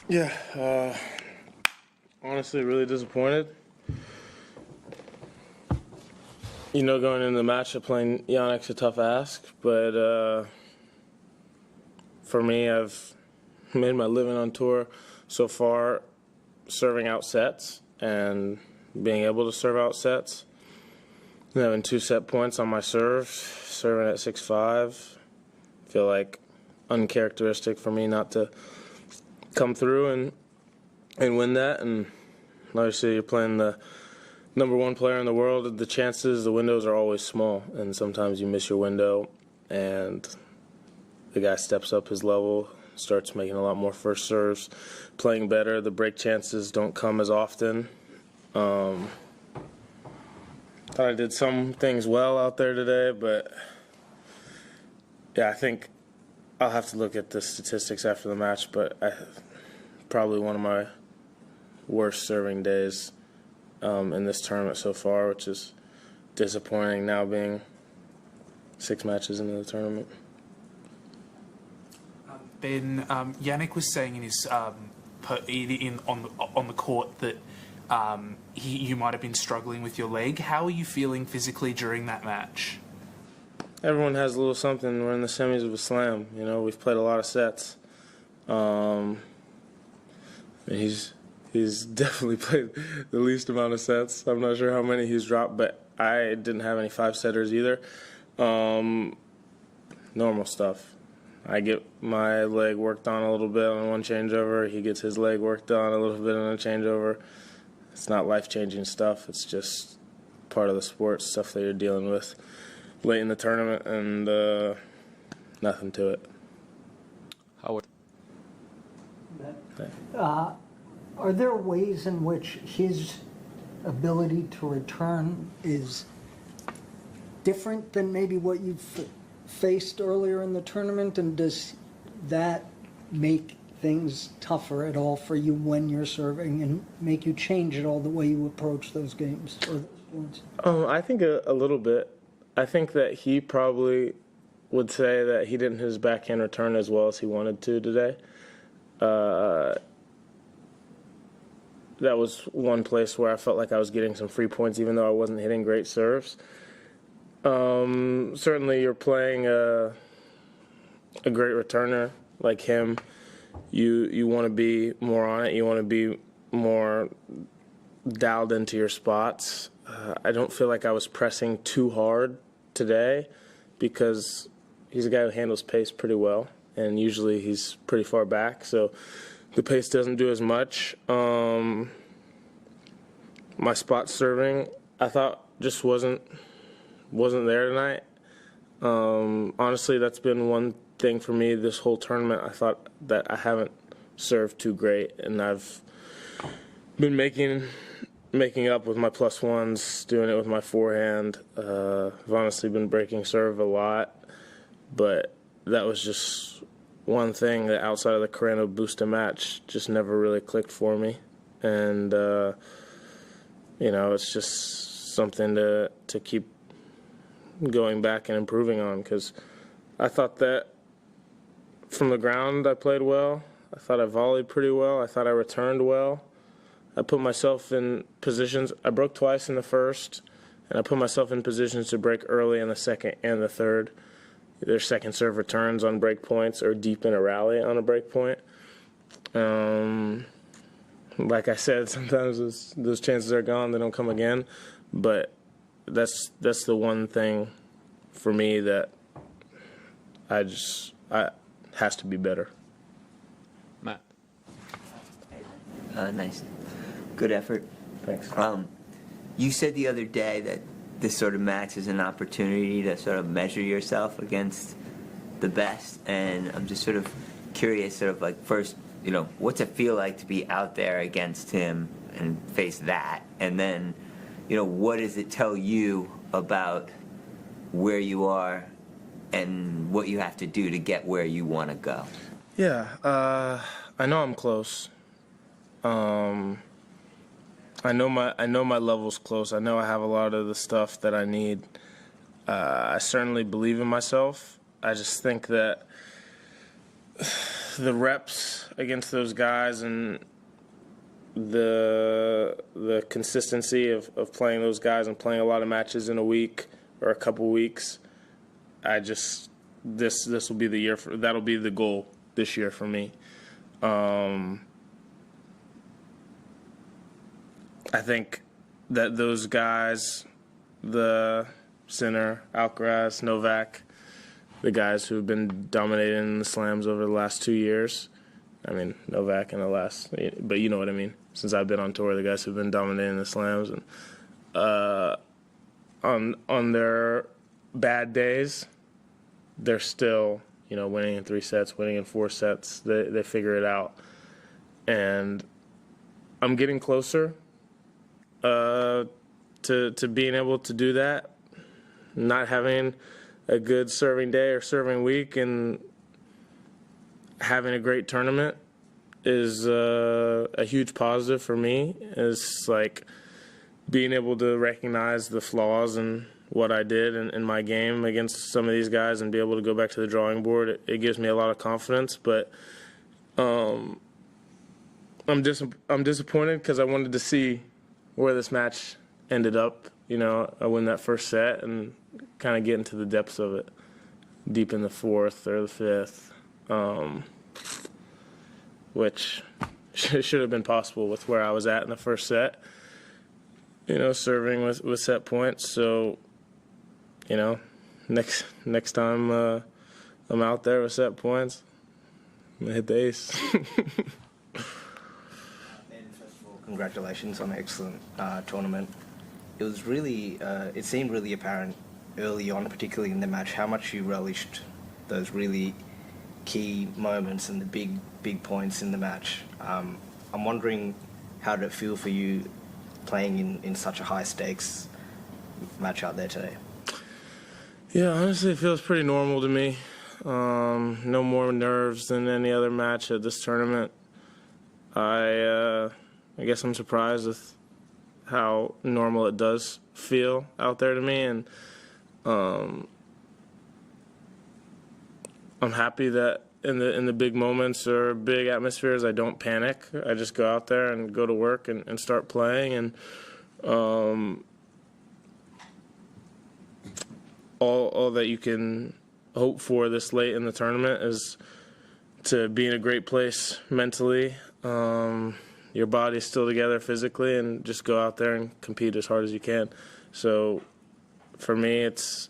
Yeah, honestly, really disappointed. You know, going into the match, playing Jannik's a tough ask, but for me, I've made my living on tour so far serving out sets and being able to serve out sets. Having 2 set points on my serve, serving at 6-5, feel like uncharacteristic for me not to come through and win that. And obviously, you're playing the #1 player in the world. The windows are always small, and sometimes you miss your window, and the guy steps up his level, starts making a lot more first serves, playing better. The break chances don't come as often. Thought I did some things well out there today, but yeah, I think I'll have to look at the statistics after the match, but probably one of my worst serving days in this tournament so far, which is disappointing now being 6 matches into the tournament. Ben, Jannik was saying in his on the court that you might have been struggling with your leg. How are you feeling physically during that match? Everyone has a little something. We're in the semis of a slam. You know, we've played a lot of sets. He's definitely played the least amount of sets. I'm not sure how many he's dropped, but I didn't have any 5-setters either. Normal stuff. I get my leg worked on a little bit on one changeover. He gets his leg worked on a little bit on a changeover. It's not life-changing stuff. It's just part of the sport, stuff that you're dealing with late in the tournament, and nothing to it. Howard. Are there ways in which his ability to return is different than maybe what you've faced earlier in the tournament, and does that make things tougher at all for you when you're serving and make you change at all the way you approach those games or those points? I think a little bit. I think that he probably would say that he didn't hit his backhand return as well as he wanted to today. That was one place where I felt like I was getting some free points even though I wasn't hitting great serves. Certainly you're playing a great returner like him. You want to be more on it. You want to be more dialed into your spots. I don't feel like I was pressing too hard today because he's a guy who handles pace pretty well, and usually he's pretty far back, so the pace doesn't do as much. My spot serving, I thought, just wasn't there tonight. Honestly, that's been one thing for me this whole tournament. I thought that I haven't served too great, and I've been making up with my +1s, doing it with my forehand. I've honestly been breaking serve a lot, but that was just one thing that outside of the Carreno Busta match just never really clicked for me. And, you know, it's just something to keep going back and improving on, because I thought that from the ground I played well. I thought I volleyed pretty well. I thought I returned well. I put myself in positions. I broke twice in the first, and I put myself in positions to break early in the second and the third. Either second serve returns on break points or deep in a rally on a break point. Like I said, sometimes those chances are gone. They don't come again. But that's the one thing for me that has to be better. Matt. Nice. Good effort. Thanks. You said the other day that this sort of match is an opportunity to sort of measure yourself against the best, and I'm just sort of curious, sort of like, first, you know, what's it feel like to be out there against him and face that, and then, you know, what does it tell you about where you are and what you have to do to get where you want to go? Yeah, I know I'm close. I know my level's close. I know I have a lot of the stuff that I need. I certainly believe in myself. I just think that the reps against those guys and the consistency of playing those guys and playing a lot of matches in a week or a couple weeks, this will be the year that'll be the goal this year for me. I think that those guys, the Sinner, Alcaraz, Novak, the guys who have been dominating in the slams over the last 2 years. I mean, Novak in the last, but you know what I mean. Since I've been on tour, the guys who've been dominating the slams, and on their bad days, they're still, winning in 3 sets, winning in 4 sets. They figure it out, and I'm getting closer to being able to do that. Not having a good serving day or serving week and having a great tournament is a huge positive for me. It's like being able to recognize the flaws in what I did in my game against some of these guys and be able to go back to the drawing board. It gives me a lot of confidence, but I'm disappointed because I wanted to see where this match ended up. I win that first set and kind of get into the depths of it, deep in the 4th or the 5th, which should have been possible with where I was at in the first set, serving with set points. So, next time I'm out there with set points, I'm going to hit the ace. And first of all, congratulations on an excellent tournament. It was really, it seemed really apparent early on, particularly in the match, how much you relished those really key moments and the big points in the match. I'm wondering, how did it feel for you playing in such a high stakes match out there today? Yeah, honestly, it feels pretty normal to me. No more nerves than any other match at this tournament. I guess I'm surprised with how normal it does feel out there to me, and I'm happy that in the big moments or big atmospheres, I don't panic. I just go out there and go to work and start playing, and all that you can hope for this late in the tournament is to be in a great place mentally. Your body's still together physically, and just go out there and compete as hard as you can. So for me, it's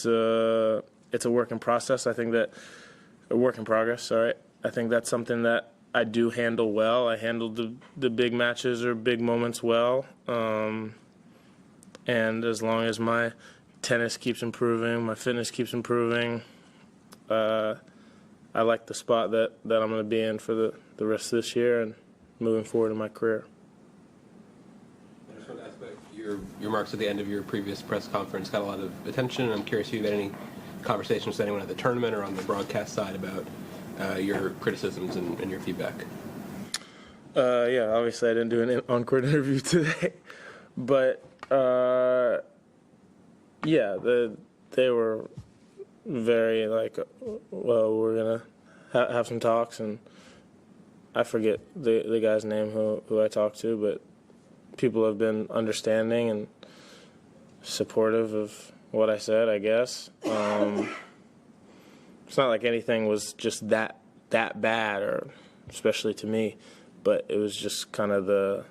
a work in process. I think that a work in progress. Sorry, I think that's something that I do handle well. I handled the big matches or big moments well, and as long as my tennis keeps improving, my fitness keeps improving, I like the spot that I'm going to be in for the rest of this year and moving forward in my career. I just want to ask about your remarks at the end of your previous press conference. Got a lot of attention. I'm curious if you had any conversations with anyone at the tournament or on the broadcast side about your criticisms and your feedback. Yeah, obviously I didn't do an on-court interview today, but yeah, they were very like, well, we're gonna have some talks, and I forget the guy's name who I talked to, but people have been understanding and supportive of what I said, I guess. It's not like anything was just that bad, or especially to me, but it was just kind of the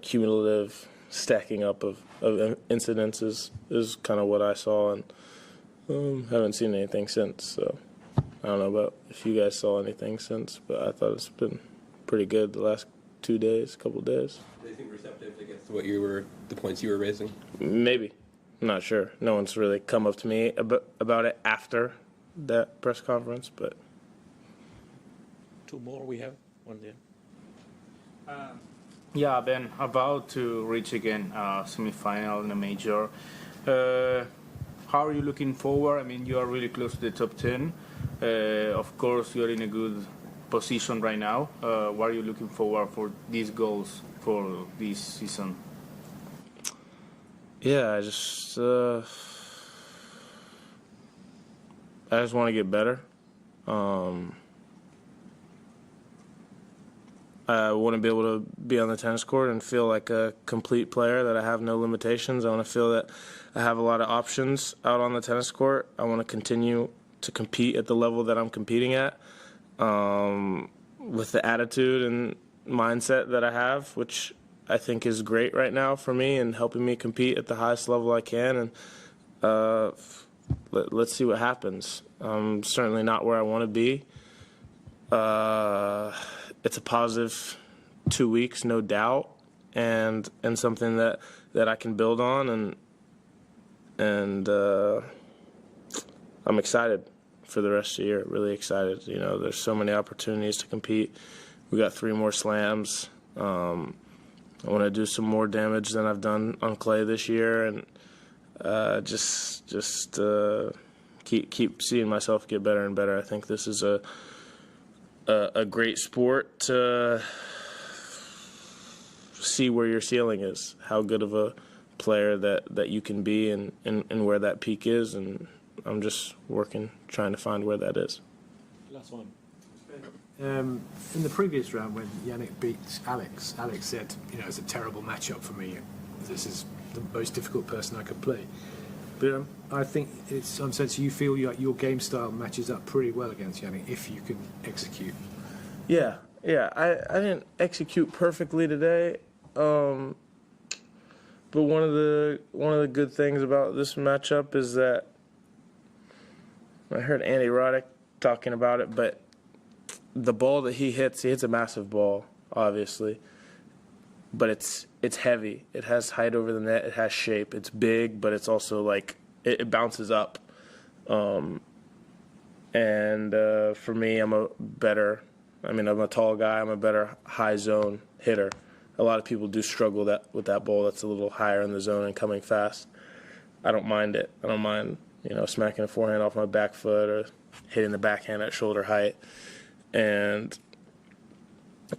cumulative stacking up of incidents is kind of what I saw, and haven't seen anything since. So I don't know about if you guys saw anything since, but I thought it's been pretty good the last couple days. Do they seem receptive, I guess, to the points you were raising? Maybe. I'm not sure. No one's really come up to me about it after that press conference, but. 2 more we have. 1 there. Yeah, Ben, about to reach again semi-final in a major. How are you looking forward? I mean, you are really close to the top 10. Of course, you're in a good position right now. What are you looking forward for these goals for this season? Yeah, I just want to get better. I want to be able to be on the tennis court and feel like a complete player, that I have no limitations. I want to feel that I have a lot of options out on the tennis court. I want to continue to compete at the level that I'm competing at, with the attitude and mindset that I have, which I think is great right now for me and helping me compete at the highest level I can. And let's see what happens. I'm certainly not where I want to be. It's a positive 2 weeks, no doubt, and something that I can build on, and I'm excited for the rest of the year. Really excited. You know, there's so many opportunities to compete. We got 3 more slams. I want to do some more damage than I've done on clay this year, and just keep seeing myself get better and better. I think this is a great sport to see where your ceiling is, how good of a player that you can be, and where that peak is, and I'm just trying to find where that is. Last one. In the previous round, when Jannik beat Alex said, you know, it's a terrible matchup for me. This is the most difficult person I could play. But I think in some sense you feel your game style matches up pretty well against Jannik if you can execute. Yeah. I didn't execute perfectly today, but one of the good things about this matchup is that I heard Andy Roddick talking about it, but the ball that he hits a massive ball, obviously, but it's heavy. It has height over the net. It has shape. It's big, but it's also like it bounces up. And for me, I'm a tall guy. I'm a better high zone hitter. A lot of people do struggle with that ball that's a little higher in the zone and coming fast. I don't mind it. I don't mind, you know, smacking a forehand off my back foot or hitting the backhand at shoulder height. And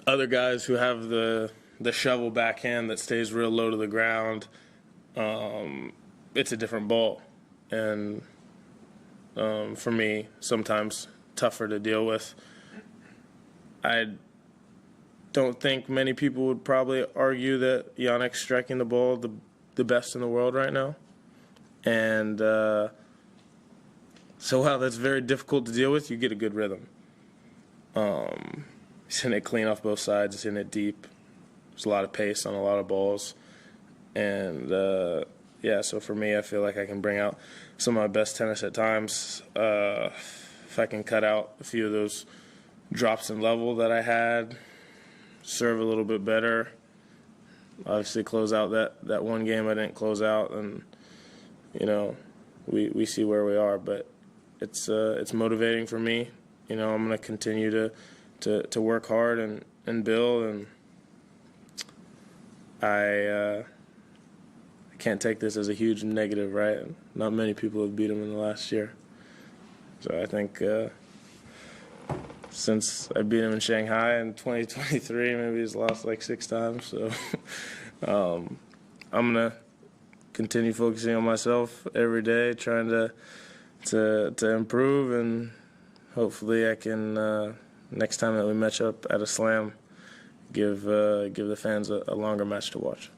other guys who have the shovel backhand that stays real low to the ground, it's a different ball. And for me, sometimes tougher to deal with. I don't think many people would probably argue that Jannik's striking the ball the best in the world right now. And so while that's very difficult to deal with, you get a good rhythm. He's hitting it clean off both sides. He's hitting it deep. There's a lot of pace on a lot of balls. And, so for me, I feel like I can bring out some of my best tennis at times. If I can cut out a few of those drops in level that I had, serve a little bit better, obviously close out that one game I didn't close out, and, you know, we see where we are. But it's motivating for me. You know, I'm going to continue to work hard and build, and I can't take this as a huge negative, right? Not many people have beat him in the last year. So I think since I beat him in Shanghai in 2023, maybe he's lost like 6 times. So I'm going to continue focusing on myself every day, trying to improve, and hopefully I can, next time that we match up at a slam, give the fans a longer match to watch.